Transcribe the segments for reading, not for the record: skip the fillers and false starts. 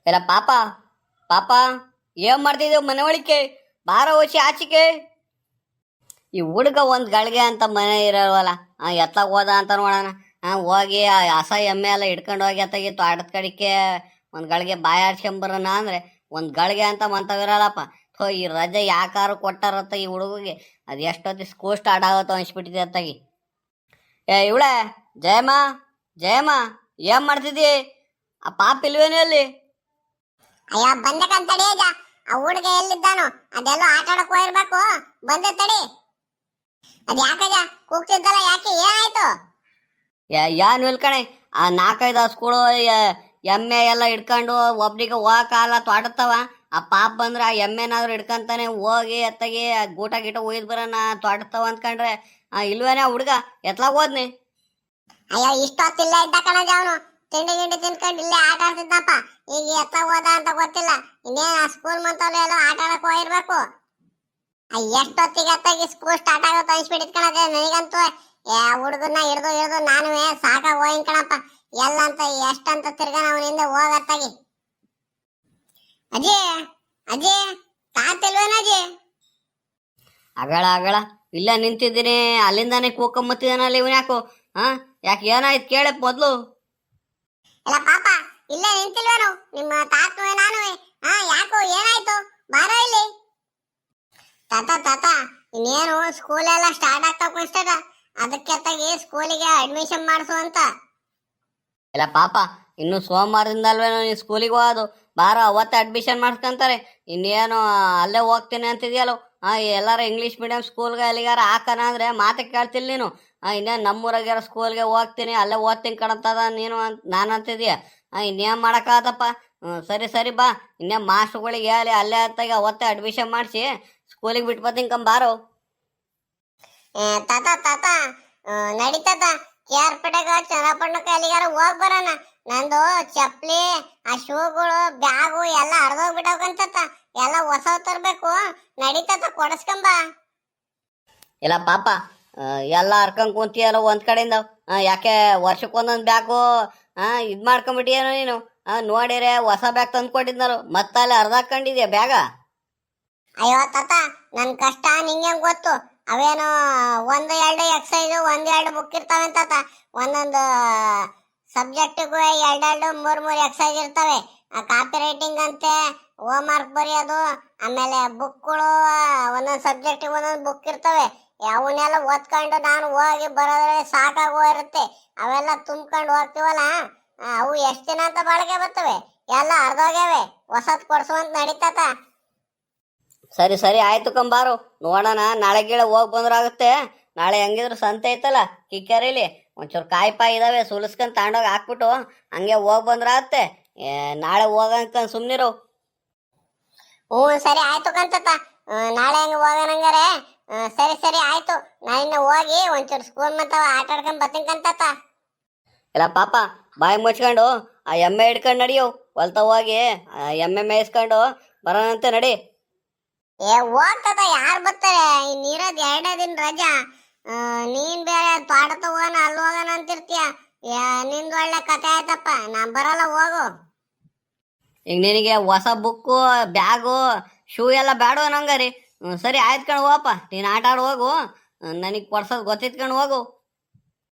ಎಲ್ಲ ಪಾಪ ಪಾಪ ಏನ್ ಮಾಡ್ತಿದ್ದೇವು ಮನೆ ಒಳಿಕೆ ಬಾರ ಓಶಿ ಆಚಿಕೆ. ಈ ಹುಡುಗ ಒಂದು ಗಳಿಗೆ ಅಂತ ಮನೆ ಇರೋವಲ್ಲ ಎತ್ತಾಗ ಹೋದ ಅಂತ ನೋಡೋಣ. ಹೋಗಿ ಆ ಹಸ ಎಮ್ಮೆ ಎಲ್ಲ ಹಿಡ್ಕೊಂಡು ಹೋಗಿ ಎತ್ತಾಗಿ ತೋಟದ ಕಡಿಕೆ ಒಂದು ಗಳಿಗೆ ಬಾಯ ಆಡ್ಸ್ಕೊಂಬರೋಣ ಅಂದ್ರೆ ಒಂದು ಗಳಿಗೆ ಅಂತ ಮಂತವಿರಲ್ಲಪ್ಪ. ಈ ರಜೆ ಯಾಕಾರು ಕೊಟ್ಟಾರತ್ತ ಈ ಹುಡುಗಿಗೆ. ಅದು ಎಷ್ಟೊತ್ತಿ ಸ್ಕೂಲ್ ಸ್ಟಾರ್ಟ್ ಆಗುತ್ತೋ ಅನ್ಸ್ಬಿಟ್ಟಿದೆ ಅತ್ತಾಗಿ. ಇವಳೆ ಜಯಮ್ಮ ಜಯಮ್ಮ ಏನ್ ಮಾಡ್ತಿದ್ದಿ? ಆ ಪಾಪ ಇಲ್ವೇನು ಅಲ್ಲಿ? ಅಯ್ಯೋ ಬಂದೆ ತಡಿ ಈಗ. ಆ ಹುಡುಗ ಎಲ್ಲಿದ್ದಾನು? ಅದೆಲ್ಲೋ ಆಟ ಆಡಕ್ ಹೋಗಿರ್ಬೇಕು. ಬಂದೆ ತಡಿ. ಅದ್ ಯಾಕಜ ಕೂಗ್ತಿದ್ದಲ್ಲ, ಯಾಕೆ ಏನಾಯ್ತು? ಏನು ಇಲ್ಲ ಕಣೆ, ಆ 4-5 ಸ್ಕೂಲು ಎಮ್ಮೆ ಎಲ್ಲ ಹಿಡ್ಕೊಂಡು ಒಬ್ರಿಗೆ ಹೋಗಕ್ಕಾಗಲ್ಲ ತೋಟತ್ತವ. ಆ ಪಾಪ ಬಂದ್ರೆ ಆ ಎಮ್ಮೆನಾದ್ರು ಹಿಡ್ಕಂತಾನೆ ಹೋಗಿ ಎತ್ತಾಗಿ ಗೂಟ ಗೀಟ ಒಯ್ದು ಬರೋಣ ತೋಟತ್ತವ ಅಂದ್ಕೊಂಡ್ರೆ ಇಲ್ವೇನೆ ಆ ಹುಡುಗ ಎತ್ಲಾಗ ಹೋದ್ನಿ. ಅಯ್ಯೋ ಇಷ್ಟೊತ್ತಿಲ್ಲ ಇದ್ದ ಕಣಜ ಅವನು. ತಿಂಡಿ ಗಿಂಡಿ ತಿನ್ಕೊಂಡು ಇಲ್ಲೇ ಆಟ ಆಡ್ತಿದ್ದಪ್ಪ. ಈಗ ಎತ್ತ ಹೋದ ಅಂತ ಗೊತ್ತಿಲ್ಲ. ಇನ್ನೇನ್ ಆ ಸ್ಕೂಲ್ ಮಂತವ್ರು ಎಲ್ಲೋ ಆಟ ಆಡಕ್ ಹೋಗಿರ್ಬೇಕು. ಎಷ್ಟೊತ್ತಿಗೆ ಎತ್ತಾಗಿ ಸ್ಕೂಲ್ ಸ್ಟಾರ್ಟ್ ಆಗುತ್ತೆ ಅನ್ಸ್ಬಿಟ್ಟಿದ್ ಕಣಜ ನನಗಂತೂ. ಹುಡುಗನ್ನ ಹಿಡ್ದು ಹಿಡ್ದು ನಾನು ಸಾಕಾಗ ಹೋಗಿನ್ ಕಣಪ್ಪ. ಎಲ್ಲಂತ ಎಷ್ಟಂತ ತಿರ್ಗಾನ ಅವನಿಂದ ಹೋಗತ್ತಾಗಿ. ಅಜಯ್ ಅಜಯ್ ತಾತಿಲ್ವೇನ ಅಜಯ್? ಅಗಳ ಇಲ್ಲ ನಿಂತಿದ್ದೀನಿ, ಅಲ್ಲಿಂದಾನೆ ಕೂಕೊಂಬತ್ತಿದಾನಲ್ಲಿ ಇವನ್ ಯಾಕೋ. ಯಾಕೆ ಏನಾಯ್ತು ಕೇಳಪ್ಪ ಮೊದ್ಲು. ಎಲ್ಲ ಪಾಪ ಇಲ್ಲೇ ನಿಂತಿಲ್ವೇನು ನಿಮ್ಮ ತಾತನುವೆ ನಾನುವೆ? ಯಾಕೋ ಏನಾಯ್ತು? ಬಾರೋ ಇಲ್ಲಿ. ತಾತ ಇನ್ನೇನು ಸ್ಕೂಲ್ ಎಲ್ಲ ಸ್ಟಾರ್ಟ್ ಆಗ್ತಾ ಅನ್ಸ್ತದ. ಅದಕ್ಕೆ ತಾಗಿ ಸ್ಕೂಲಿಗೆ ಅಡ್ಮಿಷನ್ ಮಾಡಿಸು ಅಂತ. ಇಲ್ಲ ಪಾಪ ಇನ್ನು ಸೋಮವಾರದಿಂದ ಅಲ್ವೇನೋ ನೀನು ಸ್ಕೂಲಿಗೆ ಹೋಗೋದು. ಬಾರೋ ಅವತ್ತೇ ಅಡ್ಮಿಷನ್ ಮಾಡ್ಸ್ಕೊಂತಾರೆ. ಇನ್ನೇನು ಅಲ್ಲೇ ಹೋಗ್ತೀನಿ ಅಂತಿದ್ಯಲ್ಲೋ. ಎಲ್ಲಾರ ಇಂಗ್ಲೀಷ್ ಮೀಡಿಯಂ ಸ್ಕೂಲ್ಗೆ ಎಲ್ಲಿಗಾರ ಹಾಕೋಣ ಅಂದರೆ ಮಾತೆ ಕೇಳ್ತಿಲ್ಲ ನೀನು. ಇನ್ನೇನು ನಮ್ಮೂರಾಗ್ಯಾರ ಸ್ಕೂಲ್ಗೆ ಹೋಗ್ತೀನಿ ಅಲ್ಲೇ ಓದ್ತೀನಿ ಕಣಂತದ ನೀನು ನಾನು ಅಂತಿದೀಯ. ಇನ್ನೇನು ಮಾಡೋಕ್ಕಾಗತ್ತಪ್ಪ. ಸರಿ ಬಾ, ಇನ್ನೇನು ಮಾಸ್ಟ್ರುಗಳಿಗೆ ಹೇಳಿ ಅಲ್ಲೇ ಹತ್ತಾಗ ಅವತ್ತೇ ಅಡ್ಮಿಷನ್ ಮಾಡಿಸಿ ಸ್ಕೂಲಿಗೆ ಬಿಟ್ಬತ್ತೀನಿ ಬಾರೋ. ತಾತ ನಡೀತದ. ಕೇರ್ಪೇಟೆಗ ಚನ್ನಪಟ್ಟಣಕ್ಕೆ ಎಲ್ಲಿಗಾರ ಹೋಗ್ ಬರೋಣ. ನಂದು ಚಪ್ಲಿ ಆ ಶೂಗಳು ಬ್ಯಾಗು ಎಲ್ಲ ಹರಿದೋಗ್ಬಿಟ್ಟವಂತ. ಎಲ್ಲ ಹೊಸ ತರ್ಬೇಕು. ನಡೀತದ, ಕೊಡಸ್ಕೊಂಬ. ಇಲ್ಲ ಪಾಪ ಎಲ್ಲ ಹರ್ಕೊಂಡ್ ಕುಂತಿಯಲ್ಲ ಒಂದ್ ಕಡೆಯಿಂದ. ಯಾಕೆ ವರ್ಷಕ್ಕೊಂದೊಂದು ಬ್ಯಾಗು ಇದು ಮಾಡ್ಕೊಂಬಿಟ್ಟಿಯೇನೋ ನೀನು? ನೋಡಿರೆ ಹೊಸ ಬ್ಯಾಗ್ ತಂದ್ಕೊಟ್ಟಿದ್ನಲ್ಲ, ಮತ್ತಲ್ಲಿ ಹರ್ದಾಕೊಂಡಿದ್ಯಾ ಬ್ಯಾಗ? ಅಯ್ಯೋ ತಾತ, ನನ್ ಕಷ್ಟ ನಿಂಗೆ ಗೊತ್ತು. ಅವೇನು 1-2 ಎಕ್ಸೈಜು 1-2 ಬುಕ್ ಇರ್ತಾವೆ ತಾತ. ಒಂದೊಂದು ಸಬ್ಜೆಕ್ಟಿಗೂ 2-3 ಎಕ್ಸೈಜ್ ಇರ್ತವೆ. ಕಾಪಿ ರೈಟಿಂಗ್ ಅಂತೆ, ಹೋಮ್ ವರ್ಕ್ ಬರೆಯೋದು, ಆಮೇಲೆ ಬುಕ್ಗಳು ಒಂದೊಂದು ಸಬ್ಜೆಕ್ಟಿಗೆ ಒಂದೊಂದು ಬುಕ್ ಇರ್ತವೆ. ಅವನ್ನೆಲ್ಲ ಓದ್ಕೊಂಡು ನಾನು ಹೋಗಿ ಬರೋದ್ರೆ ಸಾಕಾಗೋಗಿರುತ್ತೆ. ಅವೆಲ್ಲ ತುಂಬ್ಕೊಂಡು ಹೋಗ್ತೀವಲ್ಲ, ಅವು ಎಷ್ಟು ದಿನ ಅಂತ ಬಾಳಿಕೆ ಬರ್ತವೆ? ಎಲ್ಲ ಅರ್ಧೋಗ್ಯಾವೆ. ಹೊಸದ್ ಕೊಡ್ಸುವಂತ ನಡೀತತ. ಸರಿ ಆಯ್ತು ಕಂಬಾರು, ನೋಡೋಣ. ನಾಳೆ ಗೀಳೆ ಹೋಗಿ ಬಂದ್ರಾಗುತ್ತೆ. ನಾಳೆ ಹೆಂಗಿದ್ರು ಸಂತೆ ಐತಲ್ಲ ಕಿಕ್ಕೇರಿಲಿ, ಒಂಚೂರು ಕಾಯಿ ಇದಾವೆ ಸುಲಿಸ್ಕೊಂಡು ತಗೊಂಡೋಗಿ ಹಾಕ್ಬಿಟ್ಟು ಹಂಗೆ ಹೋಗಿ ಬಂದ್ರಾಗುತ್ತೆ. ನಾಳೆ ಹೋಗಂಕ ಸುಮ್ನಿರು. ಸರಿ ಆಯ್ತು ಕಂತತ. ನಾಳೆ ಹಂಗೆ ಹೋಗೋಣಂಗಾರೆ. ಸರಿ ಆಯ್ತು. ನಾನಿನ್ನ ಹೋಗಿ ಒಂಚೂರು ಸ್ಕೂಲ್ ಮತ್ತ ಆಟ ಆಡ್ಕೊಂಡ್ ಬರ್ತೀನಿ ಕಂತತ. ಇಲ್ಲ ಪಾಪ ಬಾಯಿ ಮುಚ್ಕೊಂಡು ಆ ಎಮ್ಮೆ ಹಿಡ್ಕೊಂಡು ನಡಿಯೋ. ಹೊಲ್ತ ಹೋಗಿ ಎಮ್ಮೆ ಮೇಯಿಸ್ಕೊಂಡು ಬರೋಣಂತೆ ನಡಿ. ಹೋಗ್ತದ, ಯಾರು ಬರ್ತಾರೆ? ಇನ್ನಿರೋದ್ 2 ದಿನ ರಜಾ. ನೀನ್ ಬೇರೆ ತೋಟ ಹೋಗೋಣ ಅಲ್ಲಿ ಹೋಗೋಣ ಅಂತಿರ್ತೀಯ. ನಿಂದು ಒಳ್ಳೆ ಕತೆ ಆಯ್ತಪ್ಪ. ನಾನ್ ಬರಲ್ಲ, ಹೋಗು. ಈಗ ನಿನಗೆ ಹೊಸ ಬುಕ್ಕು ಬ್ಯಾಗು ಶೂ ಎಲ್ಲ ಬೇಡ ನಂಗಾರಿ. ಸರಿ ಆಯ್ತ್ಕೊಂಡು ಹೋಗಪ್ಪ, ನೀನು ಆಟ ಆಡಿ ಹೋಗು. ನನಗೆ ಕೊಡ್ಸೋದು ಗೊತ್ತಿತ್ಕೊಂಡು ಹೋಗು.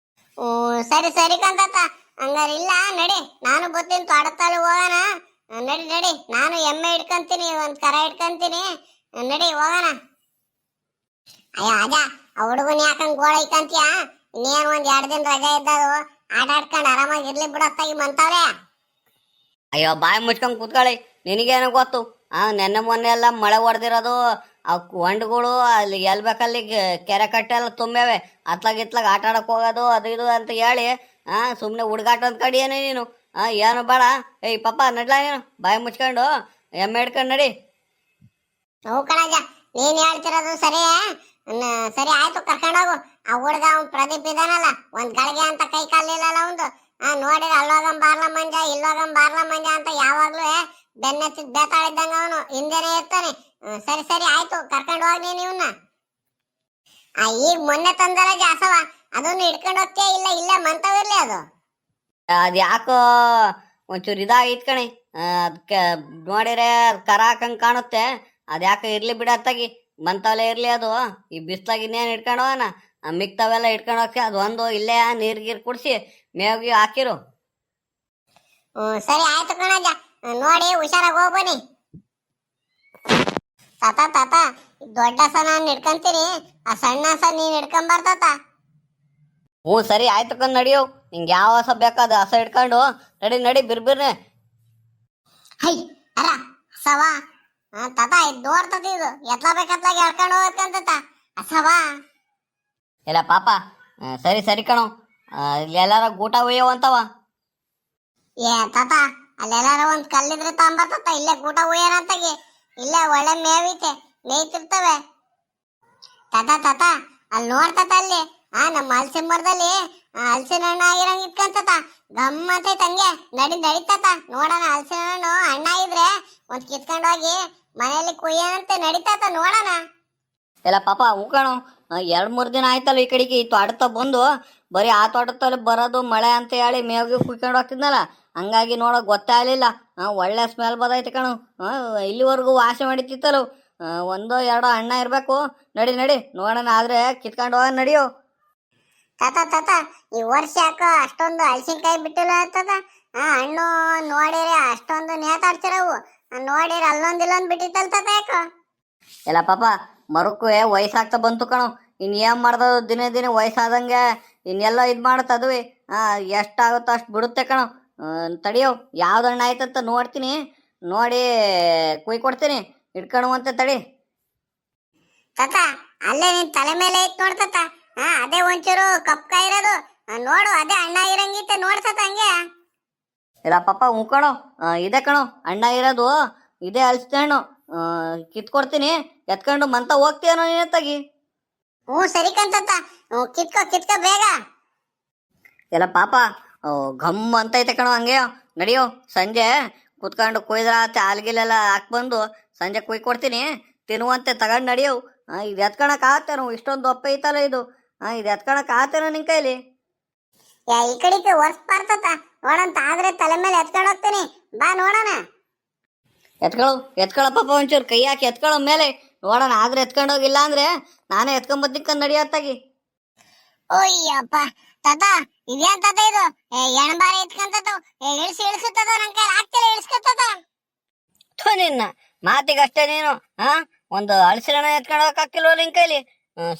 ಸರಿ ಕಂತತ. ಹಂಗಾರೆ ಇಲ್ಲ ನಡಿ, ನಾನು ಬರ್ತೀನಿ. ತೋಟದಲ್ಲಿ ಹೋಗೋಣ. ನಡಿ ನಾನು ಎಮ್ಮೆ ಹಿಡ್ಕೊಂತೀನಿ, ಒಂದ್ ಕರ ಹಿಡ್ಕೊಂತೀನಿ. ನಡಿ ಹೋಗೋಣ. ಅಯ್ಯೋ ಅಜ, ಆ ಹುಡುಗನ ಯಾಕಂಗ್ ಗೋಳ ಇಕ್ಕಂತೀಯ? ಇನ್ನೇನು 1-2 ದಿನ ರಜೆ ಇದ್ದದು, ಆಟ ಆಡ್ಕೊಂಡು ಆರಾಮಾಗಿ ಇರ್ಲಿ ಬಿಡತ್ತಾಗಿ ಮಂತವ್ರೆ. ಅಯ್ಯೋ ಬಾಯಿ ಮುಚ್ಕೊಂಡು ಕೂತ್ಕೊಳ್ಳಿ, ನಿನಗೇನು ಗೊತ್ತು? ನೆನ್ನೆ ಮೊನ್ನೆ ಎಲ್ಲ ಮಳೆ ಹೊಡೆದಿರೋದು. ಆ ಹೊಂಡಗಳು ಅಲ್ಲಿ ಎಲ್ಲಿ ಬೇಕಲ್ಲಿ ಕೆರೆ ಕಟ್ಟೆ ಎಲ್ಲ ತುಂಬ್ಯಾವೆ. ಅತ್ಲಾಗ ಆಟ ಆಡಕ್ಕೆ ಹೋಗೋದು ಅದು ಇದು ಅಂತ ಹೇಳಿ ಸುಮ್ಮನೆ ಹುಡುಗಾಟ ಅಂತ ಕಡಿಯೇನೆ ನೀನು. ಏನು ಬೇಡ. ಏಯ್ ಪಾಪ ನಡ್ಲಾ, ನೀನು ಬಾಯಿ ಮುಚ್ಕೊಂಡು ಎಮ್ಮೆ ಹಿಡ್ಕೊಂಡು ನಡಿ. ಹ್ಞೂ ಕಣಜ, ನೀನ್ ಹೇಳ್ತಿರೋದು ಸರಿಯೇ. ಸರಿ ಆಯ್ತು, ಕರ್ಕೊಂಡೋಗು. ಆ ಹುಡುಗ ಅವ್ನು ಪ್ರದೀಪ್ ಇದಾನಲ್ಲ, ಒಂದ್ ಗಳಿಗೆ ಅಂತ ಕೈ ಕಾಲಿಲ್ಲಲ್ಲ ಅವಂದು. ನೋಡಿರ ಅಲ್ಲೋಗಂ ಬಾರ್ಲ ಮಂಜ ಇಲ್ಲೋಗಂ ಬಾರ್ಲ ಮಂಜ ಅಂತ ಯಾವಾಗ್ಲೂ ಬೆನ್ನೆತ್ತಿದ್ ಬೇತಾಳಿದ್ದಂಗ ಅವನು ಹಿಂದೆನೆ ಇರ್ತಾನೆ. ಸರಿ ಆಯ್ತು, ಕರ್ಕೊಂಡು ಹೋಗಿ ನೀನು ಇವನ್ನ. ಈಗ ಮೊನ್ನೆ ತಂದಲ್ಲ ಜಾಸವ, ಅದನ್ನು ಹಿಡ್ಕೊಂಡು ಹೋಗ್ತೀಯ? ಇಲ್ಲ ಮಂತವಿರ್ಲಿ ಅದು. ಅದು ಯಾಕೋ ಒಂಚೂರು ಇದಾಗಿತ್ತು ಕಣೆ. ಅದಕ್ಕೆ ನೋಡಿರೆ ಕರ ಹಾಕಂಗೆ ಕಾಣುತ್ತೆ. ಅದ್ಯಾಕೆ ಇರ್ಲಿ ಬಿಡತ್ತಾಗಿ ಬಂತವಲ್ಲೇ ಇರ್ಲಿ ಅದು. ಈ ಬಿಸ್ಲಾಗ ಇನ್ನೇನು ಇಟ್ಕೊಂಡು ಹೋಗೋಣ, ಮಿಕ್ತಾವೆಲ್ಲ ಇಟ್ಕೊಂಡು ಹೋಗಿ ಅದು ಒಂದು ಇಲ್ಲೇ ನೀರು ಗೀರು ಕುಡಿಸಿ ಮೇವ್ಗಿ ಹಾಕಿರು. ಸರಿ ಆಯ್ತು ಕಣಜ್ಜ, ನೋಡಿ ಹುಷಾರಾಗಿ ಹೋಗ್ಬನ್ನಿ. ತಾತ ದೊಡ್ಡ ಹಸ ನಾನು ಹಿಡ್ಕೊಂತೀನಿ, ಆ ಸಣ್ಣ ಹಸ ನೀನ್ ಹಿಡ್ಕೊಂಬರ್ತಾತ. ಹ್ಞೂ ಸರಿ ಆಯ್ತು ಕಣ್ ನಡಿಯೋ. ನಿಂಗೆ ಯಾವ ಹಸ ಬೇಕಾದ ಹಸ ಹಿಡ್ಕೊಂಡು ನಡಿ ಬಿರ್ಬಿರ್ನೆ. ಹೈ ಅರ ಹಸವಾ ತಾತ ಇದು ನೋಡ್ತದ, ಇದು ಎತ್ಲ ಬೇಕತ್ಲಾಗ ಎಳ್ಕೊಂಡು ಹೋಗತ್ತಂತ ಹಸವಾ. ಇಲ್ಲ ಪಾಪ, ಸರಿ ಕಣೋ. ಇಲ್ಲಿ ಎಲ್ಲಾರ ಗೂಟ ಒಯ್ಯವಂತವ. ಏ ತಾತ ಅಲ್ಲೆಲ್ಲಾರ ಒಂದ್ ಕಲ್ಲಿದ್ರೆ ತಗೊಂಬರ್ತಾತ, ಇಲ್ಲೇ ಗೂಟ ಉಯ್ಯಾರಂತಾಗಿ. ಇಲ್ಲೇ ಒಳ್ಳೆ ಮೇವಿತೆ, ಮೇಯ್ತಿರ್ತವೆ. ತಾತ ಅಲ್ಲಿ ನೋಡ್ತಾತ, ಅಲ್ಲಿ ನಮ್ಮ ಹಲಸಿನ ಮರದಲ್ಲಿ ಹಲಸಿನ ಹಣ್ಣು ಆಗಿರಂಗ್ ಇಟ್ಕೊಂತತ. ಗಮ್ಮತ್ತೈತ ಹಂಗೆ ನಡಿತಾತ. ನೋಡೋಣ ಹಲಸಿನ ಹಣ್ಣು ಹಣ್ಣ ಇದ್ರೆ ಒಂದ್ ಕಿತ್ಕೊಂಡು ಹೋಗಿ ಮನೆಯಲ್ಲಿ ಕುಯ್ಯನಂತೆ ನಡಿತಾತ, ನೋಡೋಣ. ಇಲ್ಲ ಪಾಪ ಹೂ ಕಣೋ. 2-3 ದಿನ ಆಯ್ತಲ್ಲ ಈ ಕಡೆಗೆ ಈ ತೋಟತ್ತ ಬಂದು ಬರೀ ಆ ತೋಟದಲ್ಲಿ ಬರೋದು ಮಳೆ ಅಂತ ಹೇಳಿ ಮೇವ್ಗೆ ಕುಯ್ಕೊಂಡು ಹೋಗ್ತಿದ್ನಲ್ಲ, ಹಂಗಾಗಿ ನೋಡೋಕೆ ಗೊತ್ತೇ ಆಗಲಿಲ್ಲ. ಒಳ್ಳೆ ಸ್ಮೆಲ್ ಬದೈತೆ ಕಣು. ಇಲ್ಲಿವರೆಗೂ ವಾಸನೆ ಮಾಡಿತ್ತಿತ್ತಲ್ಲ. 1-2 ಹಣ್ಣ ಇರಬೇಕು. ನಡಿ ನೋಡೋಣ, ಆದರೆ ಕಿತ್ಕೊಂಡು ಹೋಗೋಣ ನಡಿಯೋ. ತಾತ ಈ ವರ್ಷ ಯಾಕೋ ಅಷ್ಟೊಂದು ಹಲಸಿನಕಾಯಿ ಬಿಟ್ಟಿಲ್ಲ ಅಂತದ. ಹಣ್ಣು ನೋಡಿರಿ ಅಷ್ಟೊಂದು ನೇತಾಡ್ತಿರವು, ನೋಡಿರಿ ಅಲ್ಲೊಂದಿಲ್ಲೊಂದು ಬಿಟ್ಟಿತ್ತಲ್ ತಾತ ಯಾಕೋ. ಇಲ್ಲ ಪಾಪ, ಮರಕ್ಕೂ ವಯಸ್ಸಾಗ್ತಾ ಬಂತು ಕಣೋ. ಇನ್ನು ಏನು ಮಾಡ್ದದು, ದಿನೇ ವಯಸ್ಸಾದಂಗೆ ಇನ್ನೆಲ್ಲ ಇದು ಮಾಡುತ್ತದುವೆ. ಎಷ್ಟಾಗುತ್ತೋ ಅಷ್ಟು ಬಿಡುತ್ತೆ ಕಣೋ. ತಡಿಯೋ, ಯಾವ್ದು ಹಣ್ಣು ಆಯ್ತಂತ ನೋಡ್ತೀನಿ, ನೋಡಿ ಕೊಡ್ತೀನಿ, ಇಟ್ಕೊಳ್ಳುವಂತೆ ತಡಿ. ತಾತ ಅಲ್ಲೇ ನಿನ್ ತಲೆ ಮೇಲೆ ಐತ್ ನೋಡ್ತಾತ. ಅದೇ ಒಂಚೂರು ಕಪ್ಕಾಯಿ ಇರೋದು ನೋಡು, ಅದೇ ಅಣ್ಣ ಇರಂಗಿತ್ತೆ ನೋಡ್ತಾತ ಹಂಗೆ. ಇಲ್ಲ ಪಾಪ ಹ್ಞೂ ಕಣೋ, ಇದೆ ಕಣೋ ಅಣ್ಣ ಇರೋದು, ಇದೇ ಹಲಸಿನ ಹಣ್ಣು. ಕಿತ್ಕೊಡ್ತೀನಿ, ಎತ್ಕೊಂಡು ಮಂತ ಹೋಗ್ತೀಯನೋ ನೀನತ್ತಾಗಿ. ಹ್ಞೂ ಸರಿ ಕಂತಾತ, ಕಿತ್ಕೋ ಬೇಗ. ಎಲ್ಲ ಪಾಪ ಘಮ್ ಅಂತ ಐತೆ ಕಣೋ ಹಂಗೆ. ನಡಿಯೋ, ಸಂಜೆ ಕುತ್ಕೊಂಡು ಕೊಯ್ದ್ರ ಹಾಲ್ಗಿಲೆಲ್ಲ ಹಾಕ್ಬಂದು ಸಂಜೆ ಕೊಡ್ತೀನಿ, ತಿನ್ನುವಂತೆ ತಗೊಂಡು ನಡಿಯೋ. ಇದು ಎತ್ಕೊಳಕ್ ಆಗತ್ತೇನೋ, ಇಷ್ಟೊಂದು ದಪ್ಪ ಐತಲ್ಲ ಇದು. ಇದು ಎತ್ಕೊಳಕ್ ಆಗತ್ತೇನೋ ನಿನ್ ಕೈಲಿ? ಈ ಕಡೆಗೆ ವರ್ಷ ಬರ್ತತ ನೋಡಂತ, ಆದ್ರೆ ತಲೆ ಮೇಲೆ ಎತ್ಕೊಂಡು ಹೋಗ್ತೀನಿ, ಬಾ ನೋಡೋಣ. ಎತ್ಕೊಳ್ಳೋ ಪಾಪ, ಒಂಚೂರು ಕೈ ಹಾಕಿ ಎತ್ಕೊಳ್ಳೋ ಮೇಲೆ ನೋಡೋಣ. ಆದ್ರೆ ಎತ್ಕೊಂಡು ಹೋಗಿಲ್ಲ ಅಂದ್ರೆ ನಾನೇ ಎತ್ಕೊಂಬತ್ತಿಕ್ಕ ನಡಿಯತ್ತಾಗಿ. ಓಯ್ಯಪ್ಪ ತಾತ ಇದೇನ್ ತಾತ ಇದು? ಎಣಬಾರಿ ಇಟ್ಕೊಂತತ, ಇಳಿಸುತ್ತದ, ನನ್ ಕೈ ಆಗ್ತಿಲ್ಲ ಇಳಿಸ್ಕೊತದ. ನಿನ್ನ ಮಾತಿಗಷ್ಟೇ ನೀನು. ಒಂದು ಹಲಸಿನ ಹಣ್ಣು ಎತ್ಕೊಂಡು ಹೋಗಕ್ಕಿಲ್ವ ನಿನ್ ಕೈಲಿ?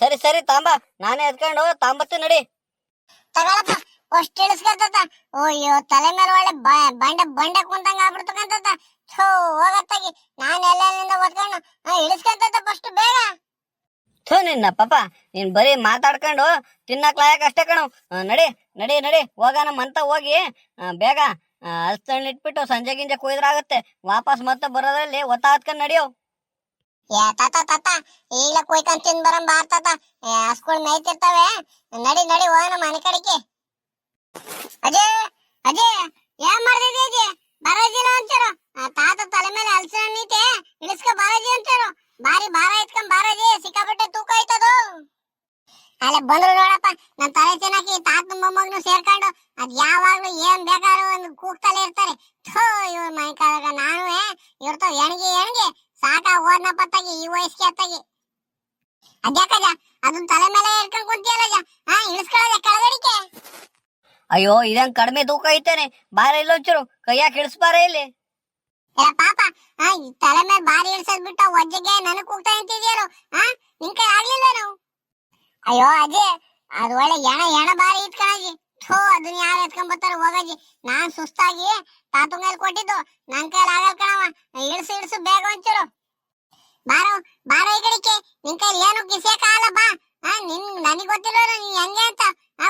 ಸರಿ ತಾಂಬ, ನಾನೇ ಎತ್ಕೊಂಡು ತಾಂಬತ್ತಿ ನಡಿ. ತಗೊಳಪ್ಪ, ಅಷ್ಟು ಇಳಿಸ್ಕೊತತ. ಅಯ್ಯೋ ತಲೆ ಮೇಲೆ ಒಳ್ಳೆ ಬಂಡೆ ಕುಂತಂಗ ಆಗ್ಬಿಡ್ತಕ್ಕಂತತ. ಥೋ ಹೋಗತ್ತಾಗಿ, ನಾನು ಎಲ್ಲೆಲ್ಲಿಂದ ಓದ್ಕೊಂಡು ಇಳಿಸ್ಕೊಂತತ ಫಸ್ಟ್ ಬೇಗ. ನಿನ್ನ ಪಾಪ, ನೀನ್ ಬರೀ ಮಾತಾಡ್ಕೊಂಡು ತಿನ್ನಕ್ ಲಾಯಕ್ ಅಷ್ಟೇ ಕಣು. ನಡಿ ಹೋಗೋಣ ಮಂತ ಹೋಗಿ ಬೇಗ ಹಲಸಿನ ಹಣ್ಣು ಇಟ್ಬಿಟ್ಟು ಸಂಜೆ ಗಿಂಜೆ ಕೊಯ್ದ್ರಾಗತ್ತೆ. ವಾಪಸ್ ಮತ್ತೆ ಬರೋದ್ರಲ್ಲಿ ಒತ್ತಾತ್ಕೊಂಡ್ ನಡಿಯೋ. ತಾತ ಈಗ ಕೊಯ್ಕೊಂಡ್ ತಿಂದ್ ಬರಂ ಬಾರ್ ತಾತ, ಹಸ್ಗಳು ಮೇಯ್ತಿರ್ತವೆ. ನಡಿ ಹೋಗೋಣ ಮನೆ ಕಡೆಗೆ. ಅಜಯ್ ಏನ್ ಮಾಡ್ತಿದ್ದೆ ಅಜಯ್? ಬರಜಿಲ್ಲ ಅಂತಾರ ತಾತ, ತಲೆ ಮೇಲೆ ಹಲಸಿನ ಹಣ್ಣು ಐತೆ, ಇಳಿಸ್ಕೊ ಬರಜಿ ಅಂತಾರ. ಬಾರಿ ಭಾರ ಇಟ್ಕೊಂಡ್ ಬಾರಜಿ, ಸಿಕ್ಕಾಪಟ್ಟೆ ತೂಕ ಐತದು. ಅಲ್ಲ ಬಂದ್ರು ನೋಡಪ್ಪ, ನನ್ ತಲೆ ತಿನ್ನಕಿ ತಾತ ಮೊಮ್ಮಗನು ಸೇರ್ಕೊಂಡು ಅದ್ ಯಾವಾಗ್ಲೂ ಏನ್ ಬೇಕಾದ್ರೂ ಒಂದು ಕೂಗ್ತಲೇ ಇರ್ತಾರೆ. ಥೋ ಇವ್ರ ಮೈ ಕಾಲಾಗ ನಾನು ಇವ್ರತಾವ್ ಎಣ್ಗೆ ಸಾಕ ಹೋದ್ನಪ್ಪತ್ತಾಗಿ ಈ ವಯಸ್ಸಿಗೆ ಅತ್ತಾಗಿ. ಅದ್ಯಾಕಜ ಅದನ್ನ ತಲೆ ಮೇಲೆ ಇಟ್ಕೊಂಡ್ ಕುಂತಿಯಲ್ಲಜ, ಇಳಿಸ್ಕೊಳ್ಳೋದ ಕೆಳಗಡಿಕೆ. ಅಯ್ಯೋ, ಇದಂಗ್ ಕಡಿಮೆ ತೂಕ ಐತೇನೆ, ಬಾರ ಇಲ್ಲೊಂಚೂರು ಕೈಯಾಕ ಇಳಿಸ್ಬಾರ ಇಲ್ಲಿ. ಪಾಪ ತಲೆ ಮೇಲೆ ಬಾರಿ ಇಳಿಸೋದ್ ಬಿಟ್ಟು ಒಜ್ಜೆಗೆ ನನಗ್ ಕೂಗ್ತಾ ನಿಂತಿದ್ಯಾರು. ನಿನ್ ಕೈ ಆಗ್ಲಿಲ್ಲ ನಾವು. ಅಯ್ಯೋ ಅಜಯ್, ಅದು ಒಳ್ಳೆ ಎಣ ಬಾರಿ ಇಟ್ಕಣಜಿ. ಥೋ ಅದನ್ನ ಯಾರು ಎತ್ಕೊಂಡ್ ಬರ್ತಾರ ಹೋಗಜಿ. ನಾನ್ ಸುಸ್ತಾಗಿ ತಾತು ಮೇಲೆ ಕೊಟ್ಟಿದ್ದು, ನನ್ ಕೈಲಿ ಆಗಲ್ ಕಣವ. ಇಳಿಸು ಬೇಗ ಒಂಚೂರು. ಬಾರೋ ಈ ಕಡೆಗೆ, ನಿನ್ ಕೈಲಿ ಏನು ಕಿಸಿಯಕ ಆಗಲ್ಲ ಬಾ. ನನಗ್ ಗೊತ್ತಿಲ್ಲ ನೀನ್ ಹೆಂಗೆ ಅಂತ.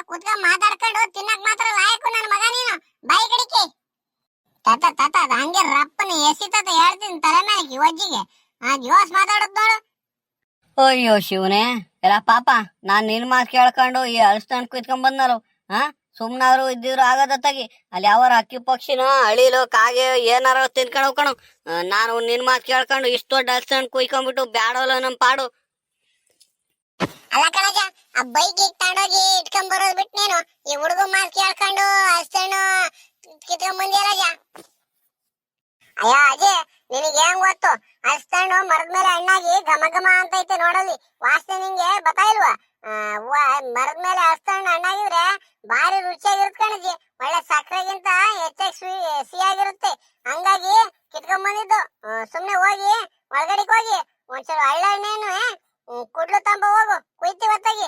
ಕುತ್ಕೊಂಡ್ ಮಾತಾಡ್ಕೊಂಡು ತಿನ್ನಕ್ ಮಾತ್ರ ಲಾಯಕು ನನ್ ಮಗ ನೀನು. ಬಾ ಈ ಕಡೆಗೆ. ತಾತ ಅದ ಹಂಗೆ ರಪ್ಪನ ಎಸಿತಾತ ಹೇಳ್ತೀನಿ ತಲೆ ಮೇಲೆ ಒಜ್ಜಿಗೆ. ಜೋಸ್ ಮಾತಾಡೋದ್ ನೋಡು. ಅಯ್ಯೋ ಶಿವನೇ, ಎಲ್ಲ ಪಾಪ, ನಾನ್ ನಿನ್ ಮಾತು ಕೇಳ್ಕೊಂಡು ಈ ಹಲಸಿನ ಹಣ್ಣು ಕುಯ್ಕೊಂಡ್ ಬಂದಲ್ಲ. ಸುಮ್ನಾದ್ರು ಇದ್ದಿದ್ರು ಆಗದತ್ತಾಗಿ. ಅಲ್ಲಿ ಯಾವಾರ ಅಕ್ಕಿ ಪಕ್ಷಿನೋ ಅಳಿಲೋ ಕಾಗೆ ಏನಾರ ತಿನ್ಕೊಂಡು ಹೋಗ್ಕಣು. ನಾನು ನಿನ್ ಮಾತು ಕೇಳ್ಕೊಂಡು ಇಷ್ಟು ದೊಡ್ಡ ಹಲಸಿನ ಹಣ್ಣು ಕುಯ್ಕೊಂಡ್ಬಿಟ್ಟು ಬ್ಯಾಡೋಲ್ಲ ನಮ್ ಪಾಡು. ಅಲ್ಲ ಕಣಜ, ಆ ಬೈಕ್ ತಗೊಂಡೋಗಿ ಇಟ್ಕೊಂಡ್ ಬರೋದ್ ಬಿಟ್ಟು ನೀನು ಈ ಹುಡುಗ ಮಾತು ಕೇಳ್ಕೊಂಡು ಹಲಸಿನ ಹಣ್ಣು ಕಿತ್ಕೊಂಡ್ ಬಂದಿಯಲ್ಲಜ. ಅಯ್ಯ ಅಜಯ್, ನಿನಗೆ ಹೆಂಗ್ ಗೊತ್ತು? ಹಸ್ಕೊಂಡು ಮರದ ಮೇಲೆ ಹಣ್ಣಾಗಿ ಘಮ ಘಮ ಅಂತ ಐತೆ ನೋಡಲ್ಲಿ, ವಾಸನೆ ನಿಂಗೆ ಬತ್ತಾ ಇಲ್ವಾ? ಮರದ ಮೇಲೆ ಹಸ್ಕೊಂಡು ಹಣ್ಣಾಗಿದ್ರೆ ಭಾರಿ ರುಚಿಯಾಗಿರುತ್ತೆ ಕಣಜಿ. ಒಳ್ಳೆ ಸಕ್ಕರೆಗಿಂತ ಹೆಚ್ಚಾಗಿ ಸಿಹಿಯಾಗಿರುತ್ತೆ. ಹಂಗಾಗಿ ಕಿತ್ಕೊಂಡ್ ಬಂದಿದ್ದು. ಸುಮ್ನೆ ಹೋಗಿ ಒಳಗಡೆಗೆ ಹೋಗಿ ಒಂಚೂರು ಹಣ್ಣೇನು ಕುಡ್ಲು ತಂಬ ಹೋಗು, ಕುಯ್ತಿ ಹೊತ್ತಾಗಿ.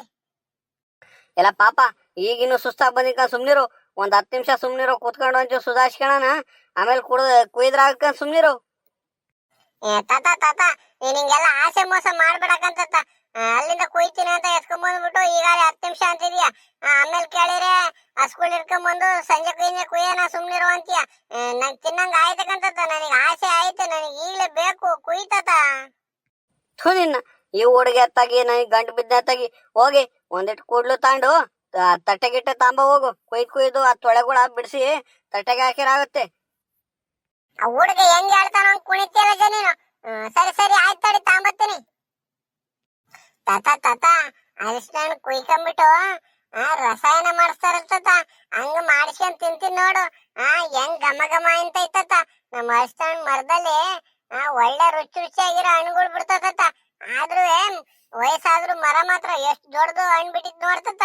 ಎಲ್ಲ ಪಾಪ ಈಗಿನ್ನು ಸುಸ್ತಾಗಿ ಬಂದಿಕ್ಕ ಸುಮ್ನಿರು. ಒಂದ್ 10 ನಿಮಿಷ ಸುಮ್ನಿರು, ಕೂತ್ಕೊಂಡು ಒಂಚೂರು ಸುಧಾರಿಸ್ಕೊಳ್ಳೋಣ, ಆಮೇಲೆ ಕುಯ್ದ್ರಾಗ ಸುಮ್ನಿರು. ತಾತ ತಾತ, ನೀನ್ ಹಿಂಗೆಲ್ಲ ಆಸೆ ಮೋಸ ಮಾಡ್ಬಿಡಕಂತ. ಅಲ್ಲಿಂದ ಕುಯ್ತೀನಿ ಅಂತ ಎತ್ಕೊಂಡ್ ಬಂದ್ಬಿಟ್ಟು ಈಗ 10 ನಿಮಿಷ ಅಂತಿದ್ಯಾ. ಆಮೇಲೆ ಕೇಳಿದ್ರೆ ಸ್ಕೂಲ್ ಇಟ್ಕೊಂಡ್ಬಂದು ಸಂಜೆ ಕುಯ್ಯೋಣ ಸುಮ್ನಿರು ಅಂತೀಯ. ನಂಗೆ ತಿನ್ನಂಗ ಆಯ್ತಕ್ಕಂತ, ನನಗೆ ಆಸೆ ಆಯ್ತು, ನನಗೆ ಈಗಲೇ ಬೇಕು, ಕುಯ್ತಾತ. ನಿನ್ನ ಈ ಹುಡುಗಿ ಎತ್ತಾಗಿ ನನಗೆ ಗಂಟು ಬಿದ್ದತ್ತಾಗಿ ಹೋಗಿ ಒಂದಿಟ್ಟು ಕೂಡ್ಲು ತಾಂಡು ತಟ್ಟೆ ಗಿಟ್ಟೆ ತಾಂಬ ಹೋಗು. ಕುಯ್ದು ಆ ತೊಳೆಗಳ ಬಿಡಿಸಿ ತಟ್ಟೆಗೆ ಹಾಕಿರಾಗುತ್ತೆ. ಆ ಹುಡುಗ ಹೆಂಗ್ ಹೇಳ್ತಾನ ಕುಣಿತಿಯಲ್ಲ ಜನ. ಸರಿ ಸರಿ ಆಯ್ತು, ತಡಿ ತಾಂಬತ್ತೀನಿ. ತಾತ ತಾತ, ಅರಿಶಿನ ಕುಯ್ಕೊಂಡ್ಬಿಟ್ಟು ರಸಾಯನ ಮಾಡಿಸ್ತಾರತ್ತ, ಹಂಗ ಮಾಡಿಸ್ಕೊಂಡ್ ತಿಂತೀನಿ ನೋಡು. ಹೆಂಗ್ ಘಮ ಘಮ ಅಂತ ಐತತ್ತ. ನಮ್ಮ ಅರಿಶಿನ ಮರದಲ್ಲಿ ಒಳ್ಳೆ ರುಚಿ ರುಚಿಯಾಗಿರೋ ಹಣ್ಣುಗಳು ಬಿಡ್ತತ. ಆದ್ರೂ ವಯಸ್ಸಾದ್ರೂ ಮರ ಮಾತ್ರ ಎಷ್ಟ್ ದೊಡ್ಡದು ಹಣ್ಣು ಬಿಟ್ಟಿದ್ ನೋಡ್ತತ.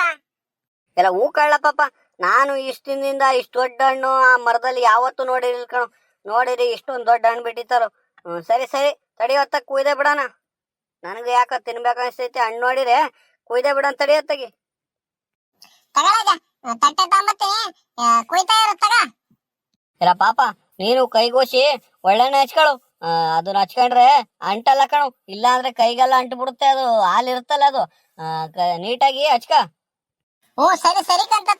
ಎಲ್ಲ ಹೂ ಕಳ್ಳ ಪಾಪ, ನಾನು ಇಷ್ಟಿಂದ ಇಷ್ಟು ದೊಡ್ಡ ಹಣ್ಣು ಆ ಮರದಲ್ಲಿ ಯಾವತ್ತೂ ನೋಡಿರ್ಲಿಲ್ಲ ಕಣು. ನೋಡಿರಿ ಇಷ್ಟೊಂದು ದೊಡ್ಡ ಹಣ್ಣು ಬಿಟ್ಟಿತ್ತಾರು. ಸರಿ ಸರಿ ತಡಿಯತ್ತ, ಕುಯ್ದೆ ಬಿಡೋಣ. ನನಗೆ ಯಾಕ ತಿನ್ಬೇಕನ್ಸ್ತೈತಿ ಹಣ್ಣು ನೋಡಿರೆ, ಕುಯ್ದೆ ಬಿಡೋಣ ತಡಿಯತ್ತಾಗಿ. ತಟ್ಟೆ ತಾಂಬತ್ತೀನಿ, ಕುಯ್ತಾ ಇರುತ್ತಗ. ಇಲ್ಲ ಪಾಪ, ನೀನು ಕೈಗೋಸಿ ಒಳ್ಳೆಣ್ಣೆ ಹಚ್ಕೊಳು. ಅದನ್ನ ಹಚ್ಕೊಂಡ್ರೆ ಅಂಟಲ್ಲ ಕಣು, ಇಲ್ಲ ಅಂದ್ರೆ ಕೈಗೆಲ್ಲ ಅಂಟು ಬಿಡುತ್ತೆ. ಅದು ಹಾಲಿರುತ್ತಲ್ಲ, ಅದು ನೀಟಾಗಿ ಹಚ್ಕ. ಸರಿ ಸರಿ ಕಂತ,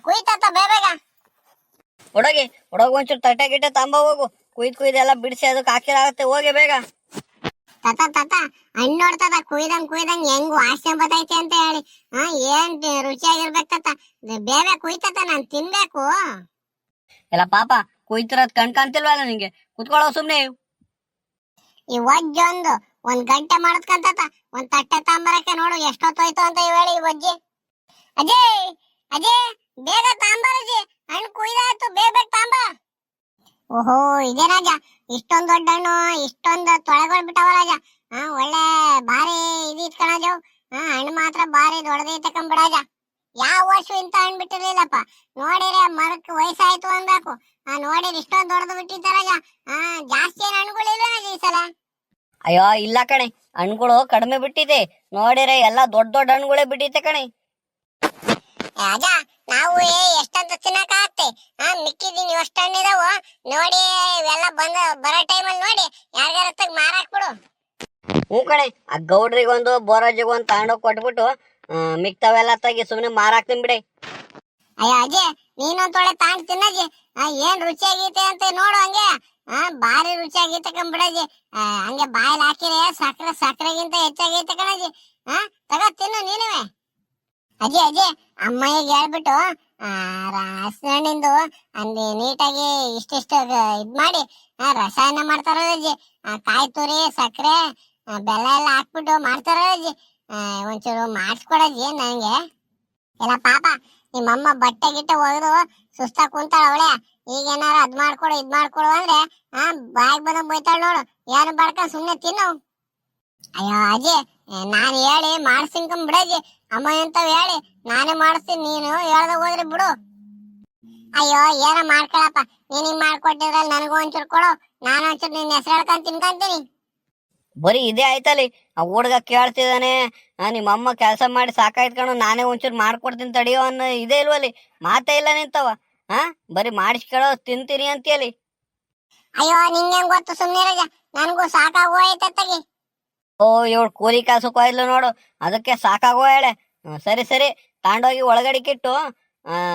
ಕುಯ್ತಾತ ಬೇಗ. ಹುಡುಗಿ ಒಂಚೂರು ತಟ್ಟೆ ಗಿಟ್ಟೆ ತಂಬ ಹೋಗು. ಕುಯ್ದು ಎಲ್ಲ ಬಿಡಿಸಿ ಅದಕ್ಕೆ ಹಾಕಿರಾಗತ್ತೆ, ಹೋಗಿ ಬೇಗ. ತಾತ ತಾತ, ಹಣ್ಣು ನೋಡ್ತದ ಕುಯ್ದಂಗ್ ಹೆಂಗ್ ವಾಸನೆ ಬರ್ತೈತೆ ಅಂತ ಹೇಳಿ. ಏನ್ ರುಚಿಯಾಗಿರ್ಬೇಕು ತಾತ, ಬೇಗ ಕುಯ್ತಾತ, ನಾನ್ ತಿನ್ಬೇಕು. ಎಲ್ಲ ಪಾಪ, ಕುಯ್ತಿರೋದ್ ಕಣ್ಕಾಂತಿಲ್ವಲ್ಲ ನಿಂಗೆ? ಕುತ್ಕೊಳ್ಳೋ ಸುಮ್ನೆ. ಈ ಒಜ್ಜೊಂದು 1 ಗಂಟೆ ಮಾಡತ್ಕಂತ. ಒಂದ್ ತಟ್ಟೆ ತಾಂಬರಕ್ಕೆ ನೋಡು ಎಷ್ಟೊತ್ತೋಯ್ತು ಅಂತ ಹೇಳಿ ಈ ಒಜ್ಜಿ. ಅಜಯ್ ಅಜಯ್, ಬೇಗ ತಾಂಬರಜಿ, ಹಣ್ಣು ಕುಯ್ದಾಯ್ತು, ಬೇಗ ತಾಂಬ. ಓಹೋ, ಇದೇ ರಾಜ, ಇಷ್ಟೊಂದ್ ದೊಡ್ಡ ಹಣ್ಣು, ಇಷ್ಟೊಂದು ತೊಳೆಗಳು ಬಿಟ್ಟವ ರಾಜ. ಒಳ್ಳೆ ಭಾರಿ ಇದಿತ್ ಕಣಜ. ಹಣ್ಣು ಮಾತ್ರ ಭಾರಿ ದೊಡ್ಡದೈತೆ ಕಂಬಿಡಾಜ. ಯಾವ ವರ್ಷ ಇಂತ ಹಣ್ಣು ಬಿಟ್ಟಿರ್ಲಿಲ್ಲಪ್ಪ. ನೋಡಿದ್ರೆ ಮರಕ್ಕೆ ವಯಸ್ಸಾಯ್ತು ಅನ್ಬೇಕು. ನೋಡಿದ್ರೆ ಇಷ್ಟೊಂದು ದೊಡ್ಡದು ಬಿಟ್ಟಿದ್ದಾರಾಜ. ಜಾಸ್ತಿ ಏನು ಹಣ್ಣುಗಳಿಲ್ಲ ಈ ಸಲ. ಅಯ್ಯೋ ಇಲ್ಲ ಕಣೆ, ಹಣ್ಣುಗಳು ಕಡಿಮೆ ಬಿಟ್ಟಿದೆ. ನೋಡಿರೆ ಎಲ್ಲ ದೊಡ್ಡ ದೊಡ್ಡ ಹಣ್ಣುಗಳೇ ಬಿಟ್ಟಿತ್ತೆ ಕಣೆ. ರಾಜ, ನಾವು ಎಷ್ಟಂತ ತಿನ್ನಕಾಗತ್ತೆ? ಮಿಕ್ಕಿದಿ ನೀವು ಅಷ್ಟು ಹಣ್ಣಿದಾವು ನೋಡಿ. ಇವೆಲ್ಲ ಬರೋ ಟೈಮಲ್ಲಿ ನೋಡಿ ಯಾರ್ಯಾರ ಮಾರಾಕ್ ಬಿಡು. ಹ್ಞೂ ಕಣೆ, ಆ ಗೌಡ್ರಿಗೊಂದು ಬೋರಾಜಿಗೊಂದು ತಗೊಂಡೋಗಿ ಕೊಟ್ಬಿಟ್ಟು ಮಿಕ್ತಾವೆಲ್ಲ ತೆಗಿ ಸುಮ್ಮನೆ ಮಾರಾಕ್ತೀನಿ ಬಿಡೆ. ಅಯ್ಯೋ ಅಜ್ಜಿ, ನೀನೊಂದ್ ತೊಳೆ ತಾಂಡ್ ತಿನ್ನಜ್ಜಿ. ಏನ್ ರುಚಿಯಾಗೈತೆ ಅಂತ ನೋಡು ಹಂಗೆ. ಭಾರಿ ರುಚಿಯಾಗೈತೆ ಕಂಬಿಡಜ್ಜಿ. ಹಂಗೆ ಬಾಯಲ್ಲಿ ಹಾಕಿರೆ ಸಕ್ಕರೆಗಿಂತ ಹೆಚ್ಚಾಗೈತೆ ಕಣಜ್ಜಿ. ತಗೋ ತಿನ್ನು ನೀನುವೆ. ಅಜ್ಜಿ ಅಜ್ಜಿ, ಅಮ್ಮಯ್ಯಗೆ ಹೇಳ್ಬಿಟ್ಟು ಹಣ್ಣಿಂದು ಅಲ್ಲಿ ನೀಟಾಗಿ ಇಷ್ಟಿಷ್ಟು ಇದ್ ಮಾಡಿ ರಸಾಯನ ಮಾಡ್ತಾರ ಅಜ್ಜಿ. ಕಾಯಿ ತುರಿ, ಸಕ್ಕರೆ, ಬೆಲ್ಲ ಎಲ್ಲ ಹಾಕ್ಬಿಟ್ಟು ಮಾಡ್ತಾರ ಅಜ್ಜಿ. ಒಂಚೂರು ಮಾಡಿಸ್ಕೊಡಜ್ಜಿ ನಂಗೆ. ಎಲ್ಲ ಪಾಪ, ನಿಮ್ಮಮ್ಮ ಬಟ್ಟೆ ಗಿಟ್ಟೆ ಒಗೆದು ಸುಸ್ತಾಗ ಕುಂತಾಳ ಅವಳೆ. ಈಗ ಏನಾರ ಅದ್ ಮಾಡ್ಕೊಡು ಇದ್ ಮಾಡ್ಕೊಡು ಅಂದ್ರೆ ಬಾಯಿಗೆ ಬಂದ ಬೈತಾಳ ನೋಡು. ಏನು ಬಡ್ಕ ಸುಮ್ನೆ ತಿನ್ನು. ಅಯ್ಯೋ ಅಜ್ಜಿ, ನಾನು ಹೇಳಿ ಮಾಡ್ಸಿನ್ಕೊಂಡ್ ಬಿಡಜ್ಜಿ. ಅಮ್ಮ ಎಂತವ್ ಹೇಳಿ ನಾನೇ ಮಾಡಿಸ್ತೀನಿ, ನೀನು ಹೇಳ್ದ ಹೋದ್ರೆ ಬಿಡು. ಅಯ್ಯೋ ಏನೋ ಮಾಡ್ಕೊಳಪ್ಪ, ನೀನ್ ಹಿಂಗ್ ಮಾಡ್ಕೊಟ್ಟಿದ್ರಲ್ಲಿ ನನಗೂ ಒಂಚೂರು ಕೊಡು. ನಾನು ಒಂಚೂರು ನಿನ್ನ ಹೆಸರು ಹೇಳ್ಕೊಂಡ್ ತಿನ್ಕೊಂತೀನಿ. ಬರೀ ಇದೇ ಆಯ್ತಲ್ಲಿ, ಆ ಹುಡುಗ ಕೇಳ್ತಿದ್ದಾನೆ. ನಿಮ್ಮ ಅಮ್ಮ ಕೆಲಸ ಮಾಡಿ ಸಾಕಾಯ್ತ್ಕೊಂಡು ನಾನೇ ಒಂಚೂರು ಮಾಡ್ಕೊಡ್ತೀನಿ ತಡಿಯೋ ಅನ್ನೋ ಇದೇ ಇಲ್ವಲ್ಲಿ. ಮಾತೇ ಇಲ್ಲ ನಿಂತವ. ಬರೀ ಮಾಡಿಸ್ಕೊಳ್ಳೋ ತಿಂತೀನಿ ಅಂತೀಯಲ್ಲಿ. ಅಯ್ಯೋ ನಿಂಗೆ ಗೊತ್ತು, ಸುಮ್ನೆ ರಜ, ನನಗೂ ಸಾಕಾಗೋಯ್ತ ತಗಿ. ಓ, ಇವಳು ಕೂಲಿ ಕೆಲ್ಸಕ್ಕೆ ಹೋಯ್ಲು ನೋಡು, ಅದಕ್ಕೆ ಸಾಕಾಗೋ ಹೇಳೆ. ಸರಿ ಸರಿ ತಾಂಡೋಗಿ ಒಳಗಡಿಕಿಟ್ಟು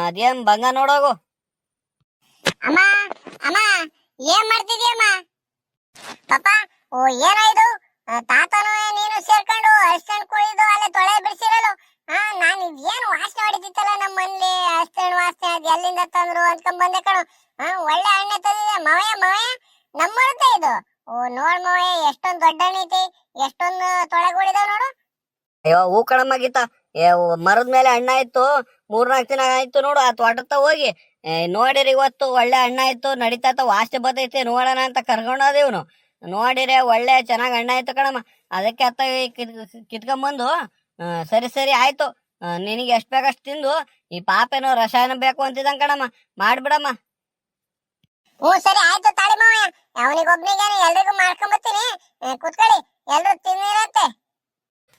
ಅದೇನ್ ಬಂಗ ನೋಡೋಗು. ಅಮ್ಮ ಅಮ್ಮ, ಏನ್ ಮಾಡ್ತಿದ್ಯಮ್ಮ? ಪಾಪ, ಓ ಏನಾಯ್ತು? ತಾತನು ನೀನು ಸೇರ್ಕೊಂಡು ಅಷ್ಟನ್ ಕುಳಿದು ಅಲ್ಲೇ ತೊಳೆ ಬಿಡಿಸಿರಲು. ನಾನು ಇದೇನು ವಾಸನೆ ಹೊಡಿತಿತ್ತಲ್ಲ ನಮ್ಮ ಮನೇಲಿ, ಅಷ್ಟನ್ ವಾಸನೆ ಅದು ಎಲ್ಲಿಂದ ತಂದ್ರು ಅಂದ್ಕೊಂಡ್ ಬಂದೆ ಕಣು. ಒಳ್ಳೆ ಹಣ್ಣೆ ತಂದಿದೆ ಮವಯ್ಯ, ನಮ್ಮರುತ್ತೆ ಇದು. ಓ ನೋಡ್ ಮವಯ್ಯ, ಎಷ್ಟೊಂದು ದೊಡ್ಡ ಹಣ್ಣೈತಿ, ಎಷ್ಟೊಂದು ತೊಳೆಗಳಿದಾವ್ ನೋಡು. ಅಯ್ಯೋ ಹೂ ಕಣಮ್ಮ ಗೀತಾ, ಮರದ ಮೇಲೆ ಹಣ್ಣ ಇತ್ತು, 3-4 ದಿನ ಆಯ್ತು ನೋಡು. ಆ ತೋಟತ್ತ ಹೋಗಿ ನೋಡಿರಿ ಇವತ್ತು ಒಳ್ಳೆ ಹಣ್ಣ ಇತ್ತು, ನಡೀತಾತ, ವಾಸನೆ ಬರ್ತೈತಿ, ನೋಡೋಣ ಅಂತ ಕರ್ಕೊಂಡೋದೇವ್ನು. ನೋಡಿರಿ ಒಳ್ಳೆ ಚೆನ್ನಾಗಿ ಹಣ್ಣ ಇತ್ತು ಕಣಮ್ಮ. ಅದಕ್ಕೆ ಅತ್ತ ಕಿತ್ಕೊಂಬಂದು ಸರಿ ಸರಿ ಆಯ್ತು, ನಿನಗೆ ಎಷ್ಟು ಬೇಕಷ್ಟು ತಿಂದು, ಈ ಪಾಪೇನೋ ರಸಾಯನ ಬೇಕು ಅಂತಿದ್ದಂಗೆ ಕಣಮ್ಮ, ಮಾಡ್ಬಿಡಮ್ಮ. ಹ್ಞೂ ಸರಿ ಆಯ್ತು ತಾಳಿ ಮಾವಯ್ಯ, ಅವನಿಗೊಬ್ನಿಗೆ ಎಲ್ರಿಗೂ ಮಾಡ್ಕೊಂಬತ್ತೀನಿ, ಕುತ್ಕೊಳ್ಳಿ, ಎಲ್ರು ತಿನ್ನಿರಂತೆ.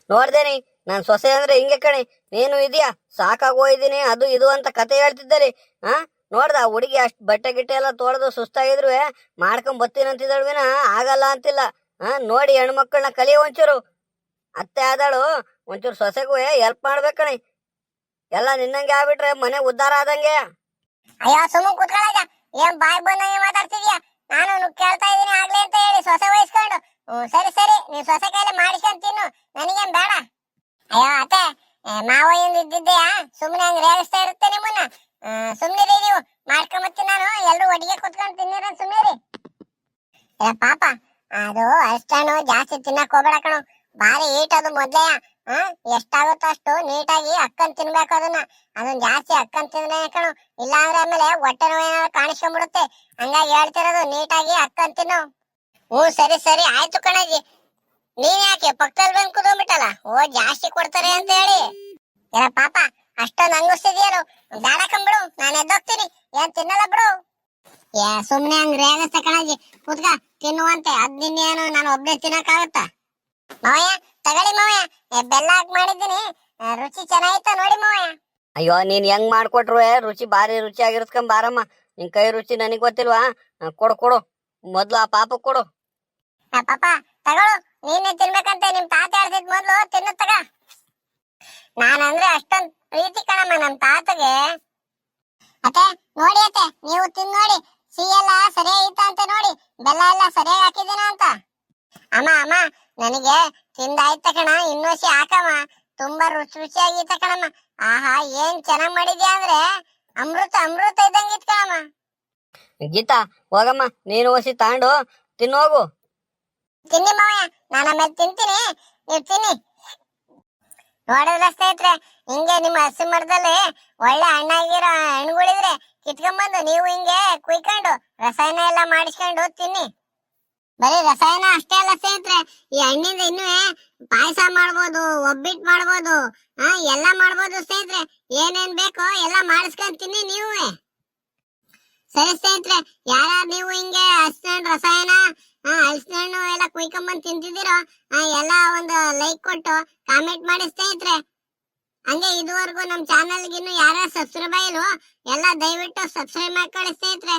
ನೋಡ್ದೇನಿ ನಾನ್ ಸೊಸೆ ಅಂದ್ರೆ ಹಿಂಗೆ ಕಣಿ, ನೀನು ಇದೆಯಾ ಸಾಕಾಗೋಯ್ದೀನಿ ಅದು ಇದು ಅಂತ ಕತೆ ಹೇಳ್ತಿದ್ದರಿ. ನೋಡ್ದ ಹುಡುಗಿ ಅಷ್ಟ್ ಬಟ್ಟೆ ಗಿಟ್ಟೆ ಎಲ್ಲ ತೊಳೆದು ಸುಸ್ತಾಗಿದ್ರು ಮಾಡ್ಕೊಂಡ್ ಬರ್ತೀನಿ ಅಂತಿದ್ದಳು ವಿನ ಆಗಲ್ಲ ಅಂತಿಲ್ಲ. ನೋಡಿ ಹೆಣ್ಮಕ್ಳನ್ನ ಕಲಿಯ ಒಂಚೂರು. ಅತ್ತೆ ಆದಳು ಒಂಚೂರು ಸೊಸೆಗೂ ಹೆಲ್ಪ್ ಮಾಡ್ಬೇಕಣಿ. ಎಲ್ಲ ನಿನ್ನಂಗೆ ಆಗ್ಬಿಟ್ರೆ ಮನೆ ಉದ್ಧಾರ ಆದಂಗೆ. ಅಯ್ಯೋ ಸುಮ್ಮನೆ ಕುತ್ಕೊಳ್ಳಾಗ, ಏನ್ ಬಾಯ್ ಬಂದಂಗೆ ಮಾತಾಡ್ತಿದ್ಯಾ? ನಾನು ಕೇಳ್ತಾ ಇದೀನಿ ಆಗ್ಲಿ ಅಂತ ಹೇಳಿ ಸೊಸೆ ವಹಿಸ್ಕೊಂಡು. ಸರಿ ಸರಿ, ನೀನ್ ಸೊಸೆ ಕೈಲಿ ಮಾಡಿಸ್ಕೊಂಡ್ ತಿನ್ನು, ನನಗೇನ್ ಬೇಡ. ಅಯ್ಯೋ ಅತ್ತೆ, ಮಾವಯ್ಯಂದು ಇದ್ದಿದ್ದೆಯಾ ಸುಮ್ಮನೆ ಹಂಗ್ ರೇಗಿಸ್ತಾ ಇರುತ್ತೆ ನಿಮ್ಮನ್ನ. ಸುಮ್ನಿರಿ ನೀವು, ಮಾಡ್ಕೊಂಬತ್ತೀನಿ ನಾನು, ಎಲ್ರು ಒಟ್ಟಿಗೆ ಕುತ್ಕೊಂಡು ತಿನ್ನಿರ ಸುಮ್ನಿರಿ. ಪಾಪ ಅದು ಅಷ್ಟೇನು ಜಾಸ್ತಿ ತಿನ್ನಕ್ ಹೋಗ್ಬೇಡ ಕಣು, ಭಾರಿ ಈಟ್ ಅದು ಮೊದ್ಲೇ. ಎಷ್ಟಾಗುತ್ತೋ ಅಷ್ಟು ನೀಟಾಗಿ ಅಕ್ಕನ್ ತಿನ್ಬೇಕು ಅದನ್ನ ಜಾಸ್ತಿ ಅಕ್ಕನ್ ತಿಂದ್ರೆ ಕಣು, ಇಲ್ಲ ಅಂದ್ರೆ ಆಮೇಲೆ ಹೊಟ್ಟೆ ನೋವು ಏನಾದ್ರು ಕಾಣಿಸ್ಕೊಂಡ್ಬಿಡುತ್ತೆ. ಹಂಗಾಗಿ ಹೇಳ್ತಿರೋದು ನೀಟಾಗಿ ಅಕ್ಕನ್ ತಿನ್ನು. ಹ್ಞೂ ಸರಿ ಸರಿ ಆಯ್ತು ಕಣಜಿ. ನೀನ್ ಯಾಕೆ ಪಕ್ಕದಲ್ಲಿ ಬಂದು ಕುತ್ಕೊಂಡ್ಬಿಟ್ಟಲ್ಲ, ಜಾಸ್ತಿ ಕೊಡ್ತಾರೆ ಅಂತ ಹೇಳಿ. ಪಾಪ ಅಷ್ಟೊಂದು ಅಂಗುಸ್ತಿದ್ಯಾರು, ಬೇಡ ಕಂಬಿಡು, ನಾನು ಎದ್ದೋಗ್ತೀನಿ, ಏನ್ ತಿನ್ನಲ್ಲ ಬಿಡು. ಸುಮ್ನೆ ಹಂಗ್ ರೇಗಸ್ತ ಕಣಜಿ, ಕುತ್ಕ ತಿನ್ನುವಂತೆ. ಅದ್ ನಿನ್ನೇನು ನಾನು ಒಬ್ನೇ ತಿನ್ನಕ್ಕಾಗತ್ತ? ಮಾವಯ್ಯ ತಗೊಳ್ಳಿ ಮಾವಯ್ಯ, ಬೆಲ್ಲ ಹಾಕಿ ಮಾಡಿದ್ದೀನಿ, ರುಚಿ ಚೆನ್ನಾಗಿತ್ತ ನೋಡಿ ಮಾವಯ್ಯ. ಅಯ್ಯೋ ನೀನ್ ಹೆಂಗ್ ಮಾಡ್ಕೊಟ್ರು ರುಚಿ ಭಾರಿ ರುಚಿ ಆಗಿರ್ಸ್ಕೊಂಡ್ ಬಾರಮ್ಮ. ನಿನ್ ಕೈ ರುಚಿ ನನಗ್ ಗೊತ್ತಿಲ್ವಾ? ಕೊಡು ಕೊಡು, ಮೊದ್ಲು ಆ ಪಾಪ ಕೊಡು. ಪಾಪ ತಗೊಳು, ನೀನೇ ತಿನ್ಬೇಕಂತ ನಿಮ್ ತಾತ ಹೇಳ್ತಿದ್ ಮೊದ್ಲು ತಿನ್ನು ತಗ. ನಾನಂದ್ರೆ ಅಷ್ಟೊಂದ್ ಪ್ರೀತಿ ಕಣಮ್ಮ ನಮ್ ತಾತಗೆ. ಅತ್ತೆ ನೋಡಿ ಅತ್ತೆ, ನೀವು ತಿನ್ ನೋಡಿ, ಸಿಹಿ ಎಲ್ಲ ಸರಿಯಾಗಿ ಐತ ಅಂತ ನೋಡಿ, ಬೆಲ್ಲ ಎಲ್ಲ ಸರಿಯಾಗಿ ಹಾಕಿದ್ದೀನ ಅಂತ. ಅಮ್ಮ ಅಮ್ಮ ನನಗೆ ತಿಂದಾಯ್ತ ಕಣ, ಇನ್ನೂಸಿ ಹಾಕಮ್ಮ, ತುಂಬಾ ರುಚಿ ರುಚಿಯಾಗಿತ್ತ ಕಣಮ್ಮ. ಆಹಾ ಏನ್ ಚೆನ್ನಾಗ್ ಮಾಡಿದ್ಯಾ ಅಂದ್ರೆ ಅಮೃತ ಅಮೃತ ಇದ್ದಂಗಿತ್ ಕಣಮ್ಮ. ಗೀತಾ ಹೋಗಮ್ಮ, ನೀನು ಹೊಸಿ ತಾಂಡು ತಿನ್ನೋಗು. ತಿನ್ನಿ ಮಾವಯ್ಯ, ನಾನು ಆಮೇಲೆ ತಿಂತೀನಿ, ನೀವು ತಿನ್ನಿ. ನೋಡಿದ್ರ ಸ್ನೇಹಿತರೆ, ಹಿಂಗೆ ನಿಮ್ಮ ಹಸಿ ಮರದಲ್ಲಿ ಒಳ್ಳೆ ಹಣ್ಣಾಗಿರೋ ಹಣ್ಣುಗಳಿದ್ರೆ ಕಿತ್ಕೊಂಡ್ಬಂದು ನೀವು ಹಿಂಗೆ ಕುಯ್ಕೊಂಡು ರಸಾಯನ ಎಲ್ಲ ಮಾಡಿಸ್ಕೊಂಡು ತಿನ್ನಿ. ಬರೀ ರಸಾಯನ ಅಷ್ಟೇ ಅಲ್ಲ ಸ್ನೇಹಿತರೆ, ಈ ಹಣ್ಣಿಂದ ಇನ್ನೂ ಪಾಯಸ ಮಾಡ್ಬೋದು, ಒಬ್ಬಿಟ್ಟು ಮಾಡ್ಬೋದು, ಎಲ್ಲ ಮಾಡ್ಬೋದು ಸ್ನೇಹಿತರೆ. ಏನೇನ್ ಬೇಕೋ ಎಲ್ಲ ಮಾಡಿಸ್ಕೊಂಡ್ ತಿನ್ನಿ ನೀವು. ಸರಿ ಸ್ನೇಹಿತರೆ, ಯಾರು ನೀವು ಹಿಂಗೆ ಹಸಿನಣ್ಣು ರಸಾಯನ ಹಲಸಿನಣ್ಣು ಎಲ್ಲ ಕುಯ್ಕೊಂಬಂದ್ ತಿಂತಿದ್ದೀರೋ ಎಲ್ಲ ಒಂದು ಲೈಕ್ ಕೊಟ್ಟು ಕಾಮೆಂಟ್ ಮಾಡಿ ಸ್ನೇಹಿತರೆ. ಹಂಗೆ ಇದುವರೆಗೂ ನಮ್ ಚಾನಲ್ಗೆ ಇನ್ನು ಯಾರು ಸಬ್ಸ್ಕ್ರೈಬ್ ಆಗಿಲ್ವೋ ಎಲ್ಲ ದಯವಿಟ್ಟು ಸಬ್ಸ್ಕ್ರೈಬ್ ಮಾಡ್ಕೊಳ್ಳಿ ಸ್ನೇಹಿತರೆ.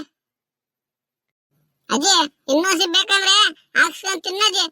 ಅಜ್ಜಿ ಇನ್ನೂ ಸಿಗ್ಬೇಕಂದ್ರೆ ಹಾಕ್ಸ್ಕೊಂಡ್ ತಿನ್ನಜ್ಜಿ.